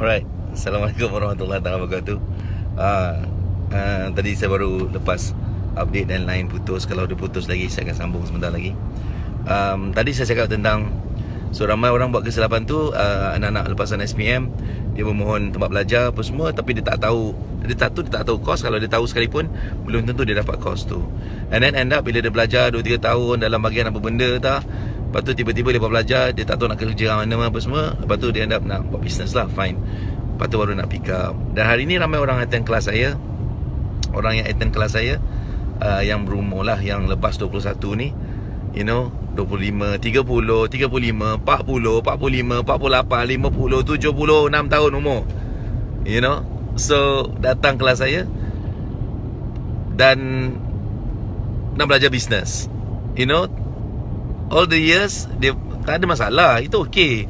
Alright, Assalamualaikum warahmatullahi wabarakatuh. uh, Tadi saya baru lepas update dan line putus. Kalau dia putus lagi, saya akan sambung sebentar lagi. Tadi saya cakap tentang ramai orang buat kesilapan tu. Anak-anak lepasan SPM, dia memohon tempat belajar apa semua, tapi dia tak tahu. Dia tak tahu kos. Kalau dia tahu sekalipun, belum tentu dia dapat kos tu. And then end up bila dia belajar 2-3 tahun dalam bahagian apa benda tak, lepas tu tiba-tiba dia buat belajar, dia tak tahu nak kerja mana apa semua. Lepas tu dia end up nak buat business lah, fine. Lepas tu baru nak pick up. Dan hari ni ramai orang attend kelas saya. Orang yang attend kelas saya, yang berumur lah, yang lepas 21 ni, you know, 25, 30, 35, 40, 45, 48, 50, 76 tahun umur, you know. So datang kelas saya dan nak belajar business, you know. All the years dia tak ada masalah, itu okay,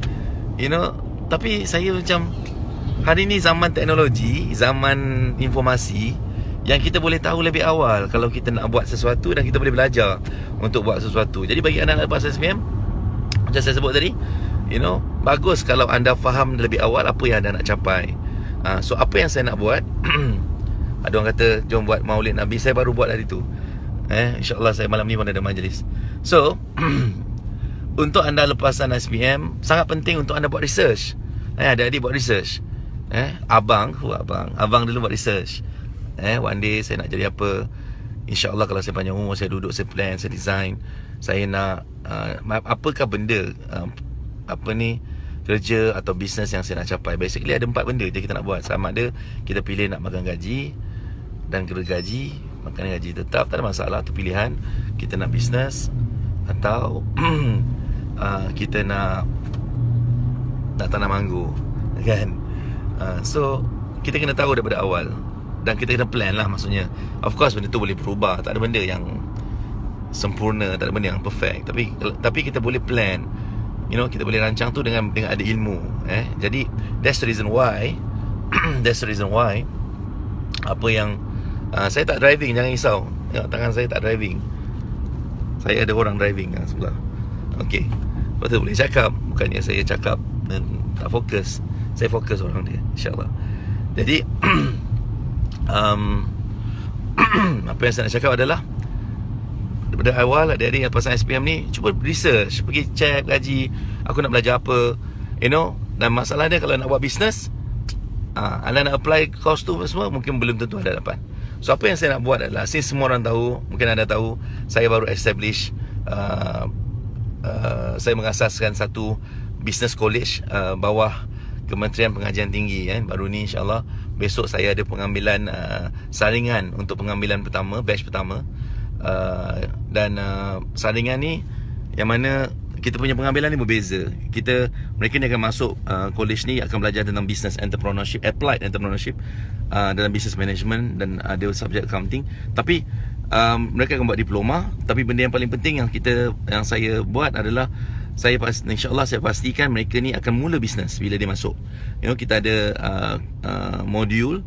you know. Tapi saya macam, hari ni zaman teknologi, zaman informasi, yang kita boleh tahu lebih awal kalau kita nak buat sesuatu, dan kita boleh belajar untuk buat sesuatu. Jadi bagi anak-anak lepas SPM, macam saya sebut tadi, you know, bagus kalau anda faham lebih awal apa yang anda nak capai. So apa yang saya nak buat, ada orang kata jom buat maulid Nabi. Saya baru buat hari tu. InsyaAllah saya malam ni pun ada majlis. So untuk anda lepasan SPM, sangat penting untuk anda buat research. Adik-adik buat research. Abang dulu buat research. One day saya nak jadi apa. InsyaAllah kalau saya panjang umur, saya duduk, saya plan, saya design. Saya nak apakah benda, kerja atau bisnes yang saya nak capai. Basically ada 4 benda je kita nak buat. Sama ada kita pilih nak makan gaji dan gergaji, makan gaji tetap, tak ada masalah, tu pilihan. Kita nak bisnes, atau kita nak tanam anggur, kan. So kita kena tahu daripada awal, dan kita kena plan lah, maksudnya. Of course benda tu boleh berubah, tak ada benda yang sempurna, tak ada benda yang perfect. Tapi kita boleh plan, you know, kita boleh rancang tu dengan ada ilmu. Jadi that's the reason why apa yang saya tak driving, jangan risau. Tengok tangan saya tak driving. Saya ada orang driving sebelah. Okay, lepas tu boleh cakap. Bukannya saya cakap dan tak fokus. Saya fokus orang dia, insyaAllah. Jadi apa yang saya nak cakap adalah, daripada awal adik-adik yang pasal SPM ni, cuba research, pergi check gaji, aku nak belajar apa, you know. Dan masalah dia, kalau nak buat bisnes, anda nak apply course tu semua, mungkin belum tentu anda dapat. So apa yang saya nak buat adalah, since semua orang tahu, mungkin anda tahu, saya baru establish, saya mengasaskan satu business college bawah Kementerian Pengajian Tinggi. Baru ni insyaAllah, besok saya ada pengambilan saringan untuk pengambilan pertama, batch pertama. Dan saringan ni, yang mana kita punya pengambilan ni berbeza. Mereka ni akan masuk college ni, akan belajar tentang business entrepreneurship, applied entrepreneurship, dalam business management, dan ada subjek accounting. Tapi mereka akan buat diploma. Tapi benda yang paling penting yang saya buat adalah, insyaAllah saya pastikan mereka ni akan mula bisnes bila dia masuk. You know, kita ada modul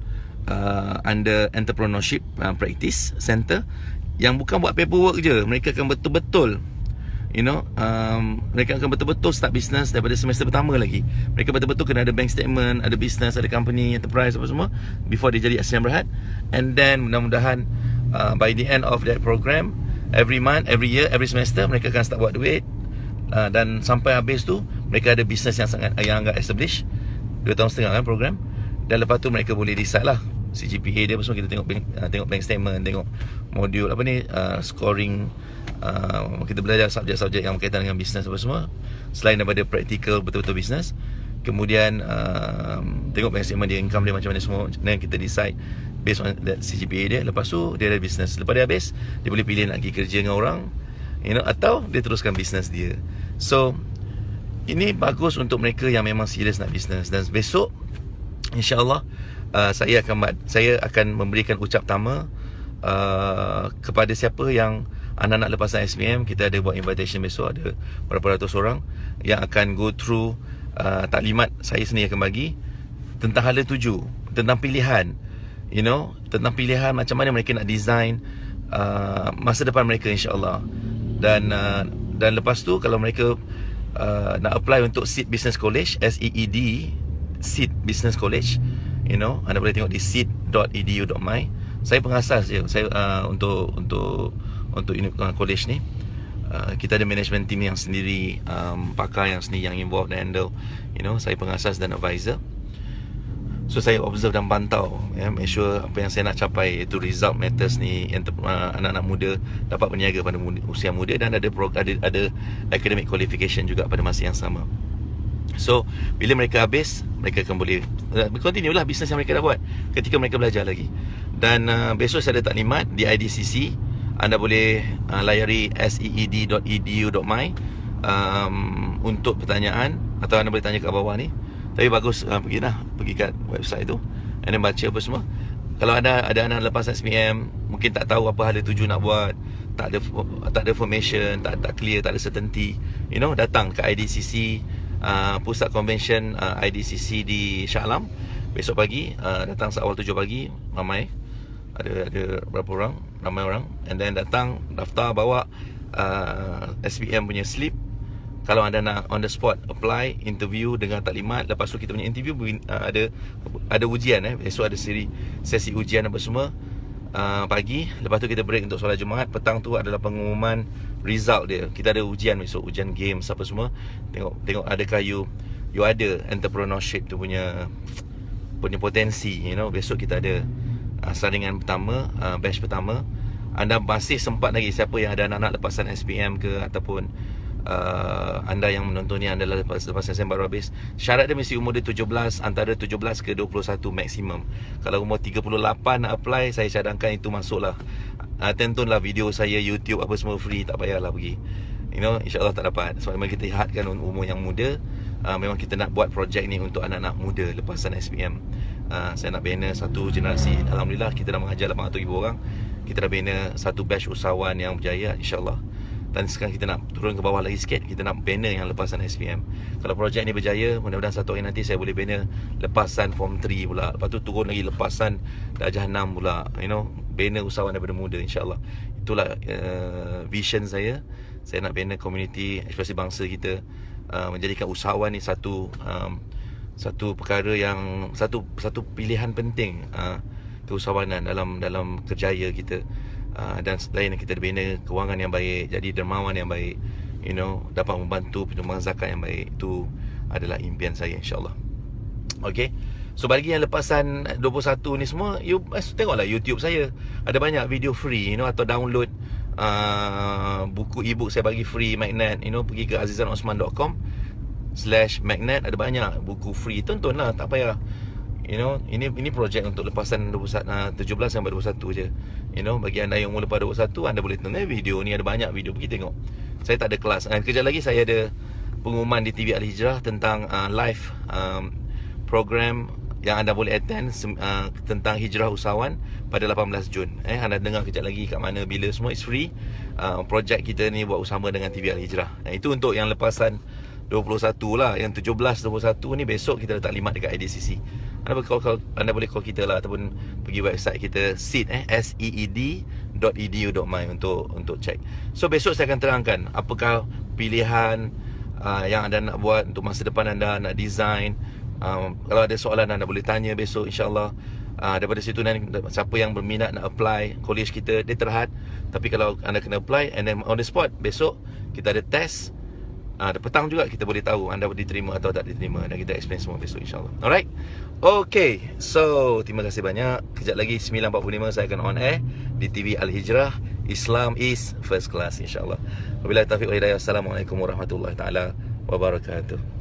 under entrepreneurship practice center, yang bukan buat paperwork je. Mereka akan betul-betul, you know, mereka akan betul-betul start business daripada semester pertama lagi. Mereka betul-betul kena ada bank statement, ada business, ada company, enterprise, apa semua, before dia jadi asisten berhad. And then mudah-mudahan by the end of that program, every month, every year, every semester, mereka akan start buat duit. Dan sampai habis tu, mereka ada business yang agak established. 2 tahun setengah kan program. Dan lepas tu mereka boleh decide lah CGPA dia apa semua. Kita tengok bank statement, tengok modul scoring. Kita belajar subjek-subjek yang berkaitan dengan bisnes apa semua, selain daripada practical betul-betul bisnes. Kemudian tengok bank statement dia, income dia macam mana semua. Dan kita decide based on that CGPA dia. Lepas tu dia ada bisnes. Lepas dia habis, dia boleh pilih nak pergi kerja dengan orang, you know, atau dia teruskan bisnes dia. So ini bagus untuk mereka yang memang serius nak bisnes. Dan besok InsyaAllah saya akan memberikan ucap tama kepada siapa yang anak-anak lepasan SPM. Kita ada buat invitation besok, ada berapa ratus orang yang akan go through taklimat saya sendiri akan bagi tentang hala 7, tentang pilihan, you know, tentang pilihan macam mana mereka nak design masa depan mereka, insyaAllah. Dan lepas tu, kalau mereka nak apply untuk SEED Business College, SEED, Seed Business College. Anda boleh tengok di seed.edu.my. Saya pengasas je. Saya untuk college ni. Kita ada management team yang sendiri, pakar yang sendiri yang involved dan handle. Saya pengasas dan advisor. So saya observe dan pantau, make sure apa yang saya nak capai, iaitu result matters ni, anak-anak muda dapat berniaga pada usia muda, dan ada academic qualification juga pada masa yang sama. So bila mereka habis, mereka akan boleh continue lah bisnes yang mereka dah buat ketika mereka belajar lagi. Dan besok saya ada taklimat di IDCC. Anda boleh layari seed.edu.my untuk pertanyaan, atau anda boleh tanya kat bawah ni. Tapi bagus pergi kat website tu and then baca apa semua. Kalau ada anak lepas SPM, mungkin tak tahu apa hal tuju nak buat, tak ada formation, tak clear, tak ada certainty, datang ke IDCC, pusat convention IDCC di Shah Alam besok pagi. Datang seawal 7 pagi, ramai. Ada berapa orang, ramai orang. And then datang, daftar, bawa SPM punya slip. Kalau anda nak on the spot apply, interview dengan taklimat. Lepas tu kita punya interview, ada ujian. Besok ada sesi ujian apa semua pagi. Lepas tu kita break untuk solat Jumaat. Petang tu adalah pengumuman result dia. Kita ada ujian besok, ujian games apa semua. Tengok adakah you ada entrepreneurship tu punya potensi. Besok kita ada saringan pertama, batch pertama. Anda masih sempat lagi, siapa yang ada anak-anak lepasan SPM ke, ataupun anda yang menonton ni adalah lepas SPM baru habis, syarat dia mesti umur dia 17, antara 17 ke 21 maksimum. Kalau umur 38 nak apply, saya cadangkan itu masuklah. Tontonlah video saya YouTube apa semua free, tak payahlah pergi. InsyaAllah tak dapat. Sebab memang kita lihatkan umur yang muda. Memang kita nak buat projek ni untuk anak-anak muda lepasan SPM. Saya nak bina satu generasi. Alhamdulillah kita dah mengajar 800,000 orang. Kita dah bina satu batch usahawan yang berjaya, insyaAllah. Dan sekarang kita nak turun ke bawah lagi sikit. Kita nak bina yang lepasan SPM. Kalau projek ni berjaya, mudah-mudahan satu hari nanti saya boleh bina lepasan Form 3 pula. Lepas tu turun lagi lepasan Darjah 6 pula. Bina usahawan daripada muda, insyaAllah. Itulah vision saya. Saya nak bina komuniti, especially bangsa kita, menjadikan usahawan ni satu perkara yang satu pilihan penting keusahawanan dalam kerjaya kita. Dan selain kita bina kewangan yang baik, jadi dermawan yang baik, dapat membantu penyumbang zakat yang baik. Itu adalah impian saya, insyaAllah. Okay. So bagi yang lepasan 21 ni semua, you tengoklah YouTube saya. Ada banyak video free, atau download buku ebook saya bagi free, magnet. Pergi ke azizanosman.com/magnet. Ada banyak buku free. Tontonlah, tak payah. Ini projek untuk lepasan 17 sampai 21 je. Bagi anda yang umur lepas 21, anda boleh tonton video ni. Ada banyak video, pergi tengok. Saya tak ada kelas. Kejap lagi saya ada pengumuman di TV Al-Hijrah tentang live program yang anda boleh attend tentang hijrah usahawan pada 18 Jun. Anda dengar kejap lagi kat mana, bila, semua is free. Projek kita ni buat bersama dengan TV Al-Hijrah. Itu untuk yang lepasan 21 lah. Yang 17-21 ni besok kita letak taklimat dekat IDCC. Anda boleh call kita lah, ataupun pergi website kita seed.edu.my untuk check. So besok saya akan terangkan apakah pilihan yang anda nak buat untuk masa depan anda, nak design. Kalau ada soalan anda boleh tanya besok, insyaAllah. Daripada situ nanti siapa yang berminat nak apply college kita, dia terhad. Tapi kalau anda kena apply, and then on the spot besok kita ada test. Petang juga kita boleh tahu anda diterima atau tak diterima, dan kita explain semua besok, insyaAllah. Alright. Okay. So terima kasih banyak. Kejap lagi 9.45 saya akan on air di TV Al-Hijrah. Islam is first class, insyaAllah. Wabillahi taufiq wal hidayah. Assalamualaikum warahmatullahi taala wabarakatuh.